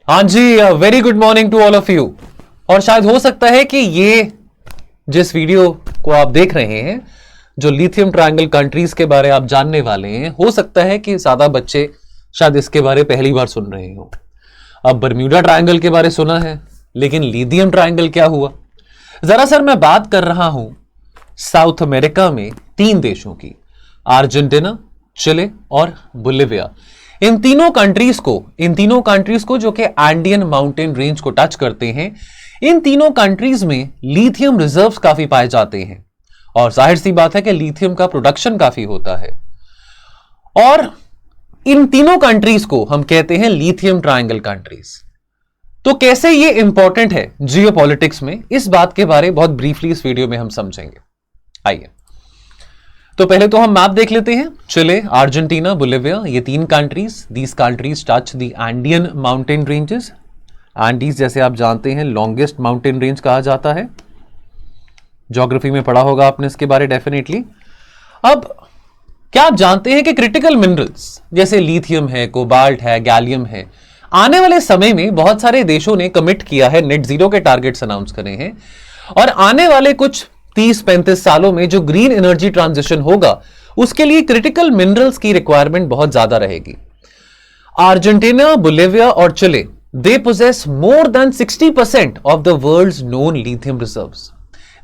हाँ जी, very good morning to all of you. और शायद हो सकता है कि ये जिस वीडियो को आप देख रहे हैं, जो लिथियम ट्रायंगल कंट्रीज के बारे आप जानने वाले हैं, हो सकता है कि ज्यादा बच्चे शायद इसके बारे पहली बार सुन रहे हो। अब बर्म्यूडा ट्रायंगल के बारे सुना है, लेकिन लिथियम ट्रायंगल क्या हुआ? जरा सर मैं बात कर रहा हूं साउथ अमेरिका में 3 देशों की, अर्जेंटीना, चिले और बोलिविया। इन तीनों कंट्रीज को जो कि एंडियन माउंटेन रेंज को टच करते हैं, इन तीनों कंट्रीज में लिथियम रिजर्व्स काफी पाए जाते हैं और जाहिर सी बात है कि लिथियम का प्रोडक्शन काफी होता है। और इन तीनों कंट्रीज को हम कहते हैं लिथियम ट्रायंगल कंट्रीज। तो कैसे ये इंपॉर्टेंट है जियोपॉलिटिक्स में, इस बात के बारे बहुत ब्रीफली इस वीडियो में हम समझेंगे। आइए, तो पहले तो हम मैप देख लेते हैं। चिले, अर्जेंटीना, बोलिविया, ये 3 countries, these countries touch the Andean mountain ranges. Andes जैसे आप जानते हैं लॉन्गेस्ट माउंटेन रेंज कहा जाता है। ज्योग्राफी में पढ़ा होगा आपने इसके बारे डेफिनेटली। अब क्या आप जानते हैं कि क्रिटिकल मिनरल्स जैसे लिथियम है, कोबाल्ट है, गैलियम है, आने वाले समय में बहुत सारे देशों ने कमिट किया है, नेट जीरो के टारगेट्स अनाउंस करे हैं, और आने वाले कुछ 30-35 सालों में जो ग्रीन एनर्जी ट्रांजिशन होगा उसके लिए क्रिटिकल मिनरल्स की रिक्वायरमेंट बहुत ज्यादा रहेगी। अर्जेंटीना, बोलिविया और Chile, they possess more than 60% of the world's known lithium reserves.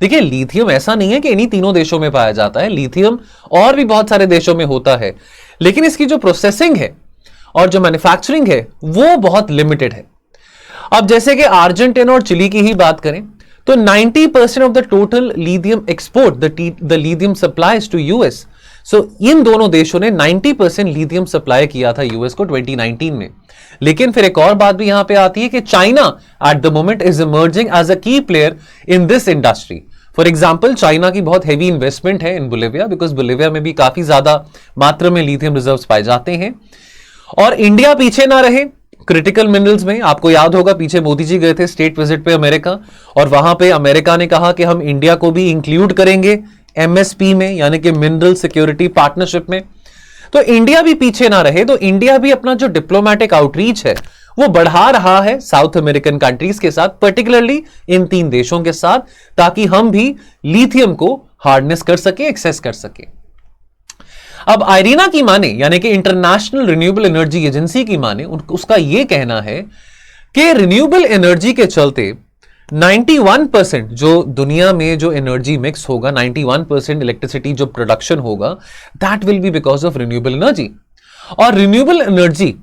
देखिए, लिथियम ऐसा नहीं है कि इन्हीं तीनों देशों में पाया जाता है, लिथियम और भी बहुत सारे देशों में होता है, लेकिन इसकी जो प्रोसेसिंग है और जो मैन्युफैक्चरिंग है वो बहुत लिमिटेड है। अब जैसे कि अर्जेंटीना और चिली की ही बात करें तो 90% of the total lithium export, the lithium supplies to US. So इन दोनों देशों ने 90% लिथियम सप्लाई किया था यूएस को 2019 में। लेकिन फिर एक और बात भी यहां पे आती है कि China at the moment is emerging as a key player in this industry. For example, China की बहुत हैवी इन्वेस्टमेंट है इन बोलिविया, बिकॉज बोलिविया में भी काफी ज्यादा मात्रा में लिथियम रिजर्व्स पाए जाते हैं। और इंडिया पीछे ना रहे क्रिटिकल मिनरल्स में। आपको याद होगा पीछे मोदी जी गए थे स्टेट विजिट पे अमेरिका, और वहां पे अमेरिका ने कहा कि हम इंडिया को भी इंक्लूड करेंगे एमएसपी में, यानी कि मिनरल सिक्योरिटी पार्टनरशिप में। तो इंडिया भी पीछे ना रहे, तो इंडिया भी अपना जो डिप्लोमेटिक आउटरीच है वो बढ़ा रहा है साउथ अमेरिकन कंट्रीज के साथ, पर्टिकुलरली इन 3 देशों के साथ, ताकि हम भी लिथियम को हार्नेस कर सके, एक्सेस कर सके। अब आयरीना की माने, यानी कि इंटरनेशनल रिन्यूएबल एनर्जी एजेंसी की माने, उसका यह कहना है कि रिन्यूएबल एनर्जी के चलते 91% जो दुनिया में जो एनर्जी मिक्स होगा, 91% इलेक्ट्रिसिटी जो प्रोडक्शन होगा, that will be because of renewable energy. और रिन्यूएबल एनर्जी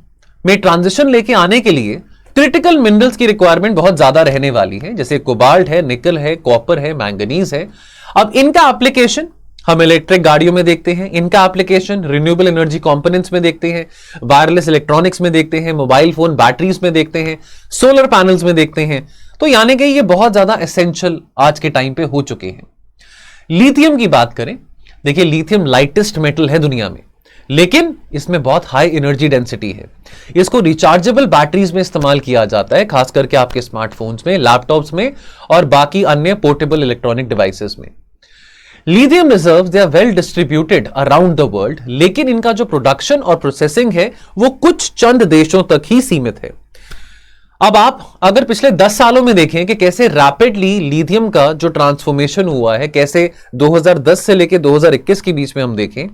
में ट्रांजिशन लेके आने के लिए क्रिटिकल मिनरल्स की रिक्वायरमेंट बहुत ज्यादा रहने वाली है, जैसे कोबाल्ट है, निकल है, कॉपर है, मैंगनीज है। अब इनका एप्लीकेशन हम इलेक्ट्रिक गाड़ियों में देखते हैं, इनका एप्लीकेशन रिन्यूएबल एनर्जी कंपोनेंट्स में देखते हैं, वायरलेस इलेक्ट्रॉनिक्स में देखते हैं, मोबाइल फोन बैटरीज में देखते हैं, सोलर पैनल्स में देखते हैं। तो यानी कि ये बहुत ज्यादा एसेंशियल आज के टाइम पे हो चुके हैं। लिथियम की बात करें, देखिए लिथियम लाइटेस्ट मेटल है दुनिया में, लेकिन इसमें बहुत हाई एनर्जी डेंसिटी है। इसको रिचार्जेबल बैटरीज में इस्तेमाल किया जाता है, खास करके आपके स्मार्टफोन्स में, लैपटॉप्स में और बाकी अन्य पोर्टेबल इलेक्ट्रॉनिक डिवाइसेस में। Lithium reserves they are well distributed around the world, लेकिन इनका जो प्रोडक्शन और प्रोसेसिंग है वो कुछ चंद देशों तक ही सीमित है। अब आप अगर पिछले 10 सालों में देखें कि कैसे रैपिडली लिथियम का जो ट्रांसफॉर्मेशन हुआ है, कैसे 2010 से लेकर 2021 के बीच में हम देखें,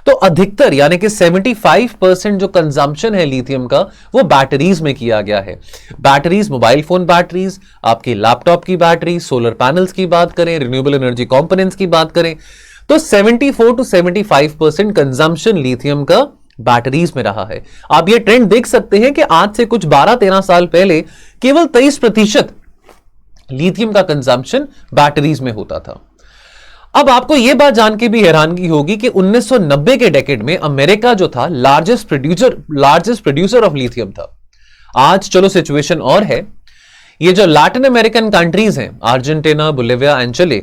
तो अधिकतर यानी कि 75% जो कंजम्पशन है लिथियम का वो बैटरीज में किया गया है। बैटरीज, मोबाइल फोन बैटरीज, आपकी लैपटॉप की बैटरी, सोलर पैनल्स की बात करें, रिन्यूएबल एनर्जी कंपोनेंट्स की बात करें, तो 74 to 75% कंजम्पशन लिथियम का बैटरीज में रहा है। आप ये ट्रेंड देख सकते हैं कि आज से कुछ 12-13 साल पहले केवल 23% लिथियम का कंजम्पशन बैटरीज में होता था। अब आपको यह बात जान के भी हैरानगी होगी कि 1990 के डेकेड में अमेरिका जो था लार्जेस्ट प्रोड्यूसर ऑफ लिथियम था। आज चलो सिचुएशन और है। ये जो लैटिन अमेरिकन कंट्रीज हैं, Argentina, Bolivia and Chile,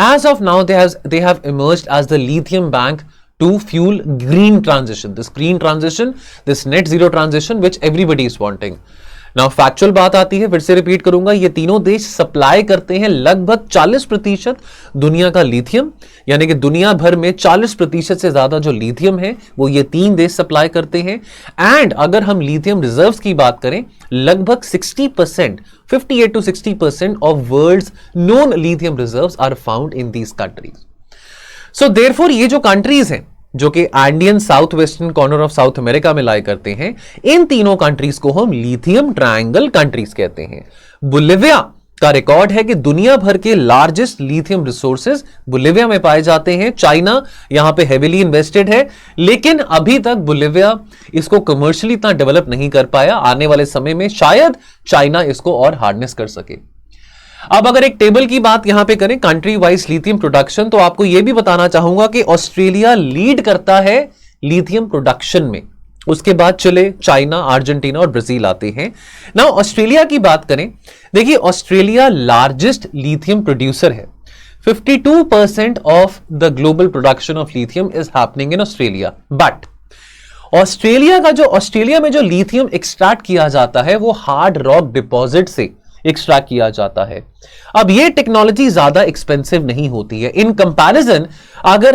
as of now they have emerged as the lithium bank to fuel green transition, this net zero transition which everybody is wanting. Now factual बात आती है, फिर से repeat करूंगा, ये तीनों देश सप्लाई करते हैं लगभग 40% दुनिया का लिथियम, यानी कि दुनिया भर में 40% से ज्यादा जो लिथियम है वो ये तीन देश सप्लाई करते हैं। एंड अगर हम लिथियम रिजर्व्स की बात करें, लगभग 60%, 58 to 60% of world's known lithium reserves are found in these countries. So therefore ये जो कंट्रीज हैं जो कि Andean south western corner of South America में लाई करते हैं, इन तीनों कंट्रीज को हम लिथियम ट्रायंगल कंट्रीज कहते हैं। बोलिविया का रिकॉर्ड है कि दुनिया भर के लार्जेस्ट लिथियम रिसोर्सेज बोलिविया में पाए जाते हैं। चाइना यहां पे हेवीली इन्वेस्टेड है, लेकिन अभी तक बोलिविया इसको कमर्शियली इतना डेवलप नहीं कर पाया। आने वाले समय में शायद चाइना इसको और हार्नेस कर सके। अब अगर एक टेबल की बात यहां पे करें कंट्री वाइज लिथियम प्रोडक्शन, तो आपको यह भी बताना चाहूंगा कि ऑस्ट्रेलिया लीड करता है लिथियम प्रोडक्शन में, उसके बाद चिले, चाइना, अर्जेंटीना और ब्राजील आते हैं। नाउ ऑस्ट्रेलिया की बात करें, देखिए ऑस्ट्रेलिया लार्जेस्ट लिथियम प्रोड्यूसर है। 52% of the global production of lithium is happening in Australia. But Australia में जो लिथियम एक्सट्रैक्ट किया जाता है वो हार्ड रॉक डिपॉजिट से एक्सट्रैक्ट किया जाता है। अब ये टेक्नोलॉजी ज्यादा एक्सपेंसिव नहीं होती है इन कंपैरिजन। अगर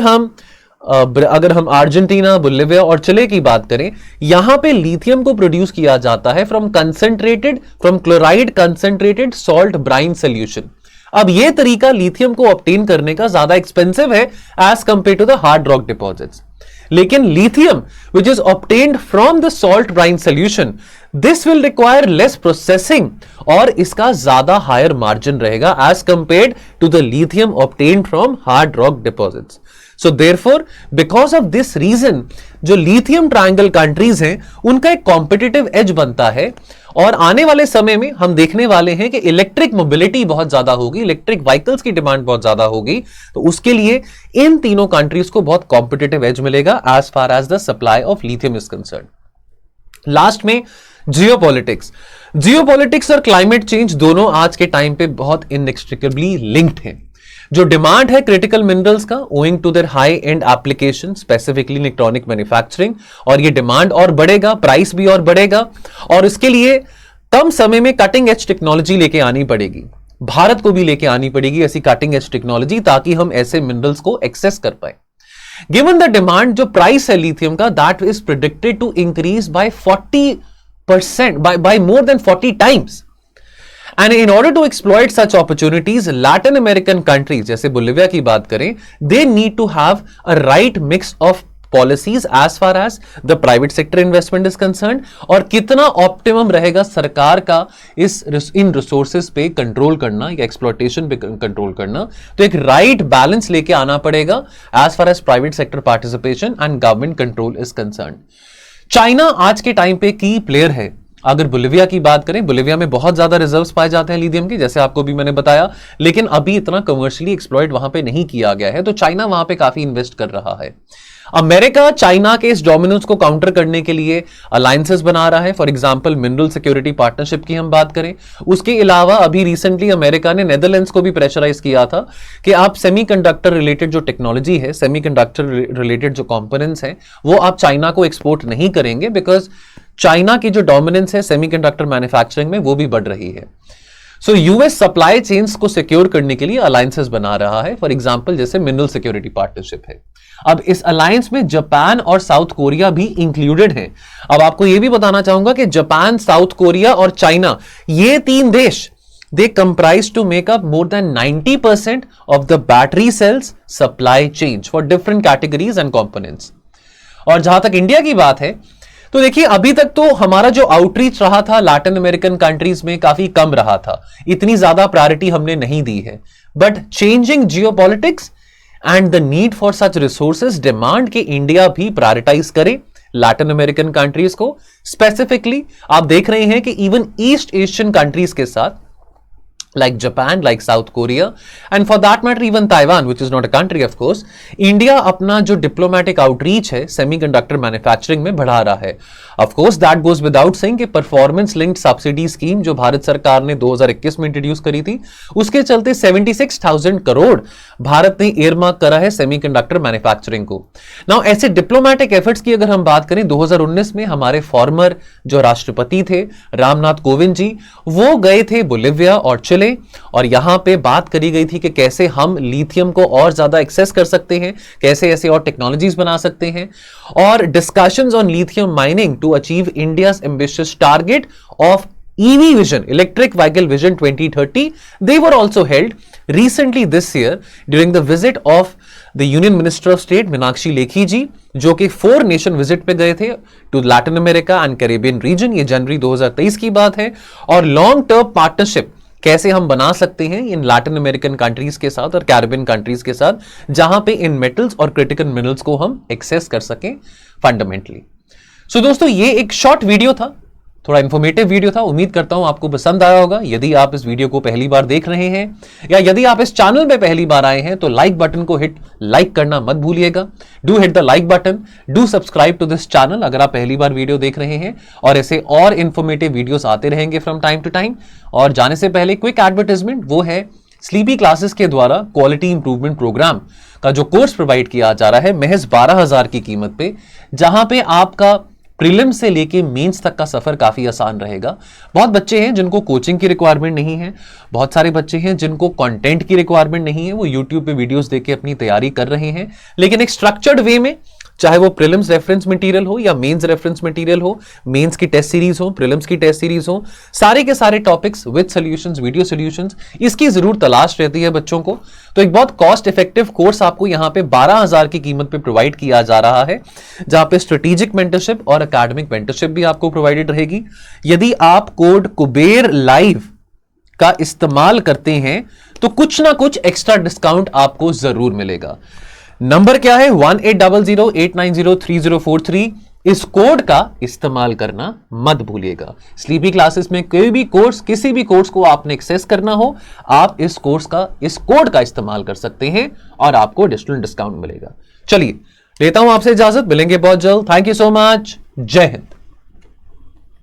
हम अर्जेंटीना, बोलिविया और चिले की बात करें, यहां पे लिथियम को प्रोड्यूस किया जाता है from chloride concentrated salt brine solution. अब यह तरीका लिथियम को ऑब्टेन करने का ज्यादा एक्सपेंसिव है as compare to the hard rock deposits. लेकिन lithium which is obtained from the salt brine solution, this will require less processing और इसका ज्यादा हायर मार्जिन रहेगा as compared to the lithium obtained from hard rock deposits. So therefore because of this reason जो lithium triangle countries हैं उनका एक competitive as बनता है। और आने वाले समय में हम देखने वाले हैं कि इलेक्ट्रिक मोबिलिटी बहुत ज्यादा होगी, इलेक्ट्रिक व्हीकल्स की डिमांड बहुत ज्यादा होगी, तो उसके लिए इन तीनों कंट्रीज को बहुत कॉम्पिटिटिव एज मिलेगा as far as the supply of lithium is concern. Last में जियोपॉलिटिक्स और क्लाइमेट चेंज दोनों आज के टाइम पे बहुत इनएक्सट्रिकेबली लिंक्ड हैं। जो डिमांड है क्रिटिकल मिनरल्स का owing to their high end application specifically electronic manufacturing, और ये डिमांड और बढ़ेगा, प्राइस भी और बढ़ेगा, और इसके लिए कम समय में कटिंग एज टेक्नोलॉजी लेके आनी पड़ेगी। भारत को भी लेके आनी पड़ेगी ऐसी कटिंग एज टेक्नोलॉजी ताकि हम ऐसे मिनरल्स को एक्सेस कर पाए। गिवन द डिमांड, जो प्राइस है लिथियम का that is predicted to increase by 40%, by more than 40 times. And in order to exploit such opportunities, Latin American countries जैसे बोलिविया की बात करें, they need to have a right mix of policies as far as the private sector investment is concerned, और कितना optimum रहेगा सरकार का इन resources पे कंट्रोल करना या एक्सप्लॉयटेशन पे कंट्रोल करना। तो एक राइट बैलेंस लेके आना पड़ेगा as far as private sector participation and government control is concern. China आज के टाइम पे की प्लेयर है। अगर बोलिविया की बात करें, बोलिविया में बहुत ज्यादा रिजर्व्स पाए जाते हैं लिथियम की, जैसे आपको भी मैंने बताया, लेकिन अभी इतना कमर्शियली एक्सप्लॉइट वहां पे नहीं किया गया है, तो चाइना वहां पे काफी इन्वेस्ट कर रहा है। अमेरिका चाइना के इस डोमिनेंस को काउंटर करने के लिए अलायंसेस बना रहा है। For example mineral security partnership की हम बात करें, उसके अलावा अभी रिसेंटली अमेरिका ने नेदरलैंड्स को भी प्रेशराइज किया था कि आप सेमीकंडक्टर रिलेटेड जो टेक्नोलॉजी है, सेमीकंडक्टर रिलेटेड जो कंपोनेंट्स हैं, वो आप चाइना को एक्सपोर्ट नहीं करेंगे, बिकॉज चाइना की जो डोमिनेंस है सेमीकंडक्टर मैन्युफैक्चरिंग में वो भी बढ़ रही है। सो यूएस सप्लाई चेन्स को सिक्योर करने के लिए अलायंसेस बना रहा है, फॉर एग्जांपल जैसे मिनरल सिक्योरिटी पार्टनरशिप है। अब इस अलायंस में जापान और साउथ कोरिया भी इंक्लूडेड हैं। अब आपको यह भी बताना चाहूंगा कि जापान, साउथ कोरिया और चाइना, ये तीन देश, they comprise to make up more than 90% of the battery cells supply chain for different categories and components। और जहां तक इंडिया की बात है, तो देखिए अभी तक तो हमारा जो आउटरीच रहा था लैटिन अमेरिकन कंट्रीज में काफी कम रहा था, इतनी ज्यादा प्रायोरिटी हमने नहीं दी है। But changing geopolitics and the need for such resources demand कि इंडिया भी प्रायोरिटाइज करे लैटिन अमेरिकन कंट्रीज को। स्पेसिफिकली आप देख रहे हैं कि इवन ईस्ट एशियन कंट्रीज के साथ like Japan, like South Korea, and for that matter even Taiwan, which is not a country of course. India अपना जो diplomatic outreach है semiconductor manufacturing में बढ़ा रहा है. Of course that goes without saying कि performance linked subsidy scheme जो भारत सरकार ने 2021 में इंट्रोड्यूस करी थी, उसके चलते 76,000 करोड़ भारत ने earmark करा है semiconductor manufacturing को. Now ऐसे diplomatic efforts की अगर हम बात करें 2019 में हमारे फॉर्मर जो राष्ट्रपति थे रामनाथ कोविंद जी, वो गए थे बोलिविया और चिले, और यहां पे बात करी गई थी कि कैसे हम लिथियम को और ज्यादा एक्सेस कर सकते हैं, कैसे ऐसे और टेक्नोलॉजीज बना सकते हैं, और discussions on lithium mining to achieve India's ambitious target of EV vision, electric vehicle vision 2030, they were also held recently this year during the visit of the Union Minister of State Meenakshi Lekhi ji, जो कि 4 nation visit पे गए थे to Latin America and Caribbean region. ये जनवरी 2023 की बात है. और लॉन्ग टर्म पार्टनरशिप कैसे हम बना सकते हैं इन लैटिन अमेरिकन कंट्रीज के साथ और कैरिबियन कंट्रीज के साथ, जहां पे इन मेटल्स और क्रिटिकल मिनरल्स को हम एक्सेस कर सकें फंडामेंटली. सो दोस्तों ये एक शॉर्ट वीडियो था, थोड़ा इंफॉर्मेटिव वीडियो था. उम्मीद करता हूं आपको पसंद आया होगा. यदि आप इस वीडियो को पहली बार देख रहे हैं या यदि आप इस चैनल में पहली बार आए हैं तो लाइक बटन को हिट लाइक करना मत भूलिएगा. Do hit the like button, do subscribe to this channel अगर आप पहली बार वीडियो देख रहे हैं, और ऐसे और इंफॉर्मेटिव वीडियोस आते रहेंगे फ्रॉम टाइम टू टाइम. और जाने से पहले क्विक एडवर्टाइजमेंट, वो है स्लीपी क्लासेस के द्वारा क्वालिटी इंप्रूवमेंट प्रोग्राम का जो कोर्स प्रोवाइड किया जा रहा है महज 12,000 की कीमत पे, जहां पे आपका प्रीलिम्स से लेके मेंस तक का सफर काफी आसान रहेगा. बहुत बच्चे हैं जिनको कोचिंग की रिक्वायरमेंट नहीं है, बहुत सारे बच्चे हैं जिनको कंटेंट की रिक्वायरमेंट नहीं है, वो यूट्यूब पे वीडियोस देख के अपनी तैयारी कर रहे हैं, लेकिन एक स्ट्रक्चर्ड वे में, चाहे वो प्रीलिम्स रेफरेंस मटेरियल हो या मेंस रेफरेंस मटेरियल हो, मेंस की टेस्ट सीरीज हो, प्रीलिम्स की टेस्ट सीरीज हो, सारे के सारे topics with solutions, video solutions, इसकी जरूर तलाश रहती है बच्चों को. तो एक बहुत कॉस्ट इफेक्टिव कोर्स आपको यहां पे 12,000 की कीमत पे प्रोवाइड किया जा रहा है, जहां पे स्ट्रेटेजिक मेंटरशिप और एकेडमिक मेंटरशिप भी आपको प्रोवाइडेड रहेगी. यदि आप कोड कुबेर लाइव का इस्तेमाल करते हैं तो कुछ ना कुछ एक्स्ट्रा डिस्काउंट आपको जरूर मिलेगा. नंबर क्या है? 1800890303. इस कोड का इस्तेमाल करना मत भूलिएगा. स्लीपी क्लासेस में कोई भी कोर्स, किसी भी कोर्स को आपने एक्सेस करना हो, आप इस कोड का इस्तेमाल कर सकते हैं और आपको एडिशनल डिस्काउंट मिलेगा. चलिए लेता हूं आपसे इजाजत, मिलेंगे बहुत जल्द. Thank you so much. जय हिंद.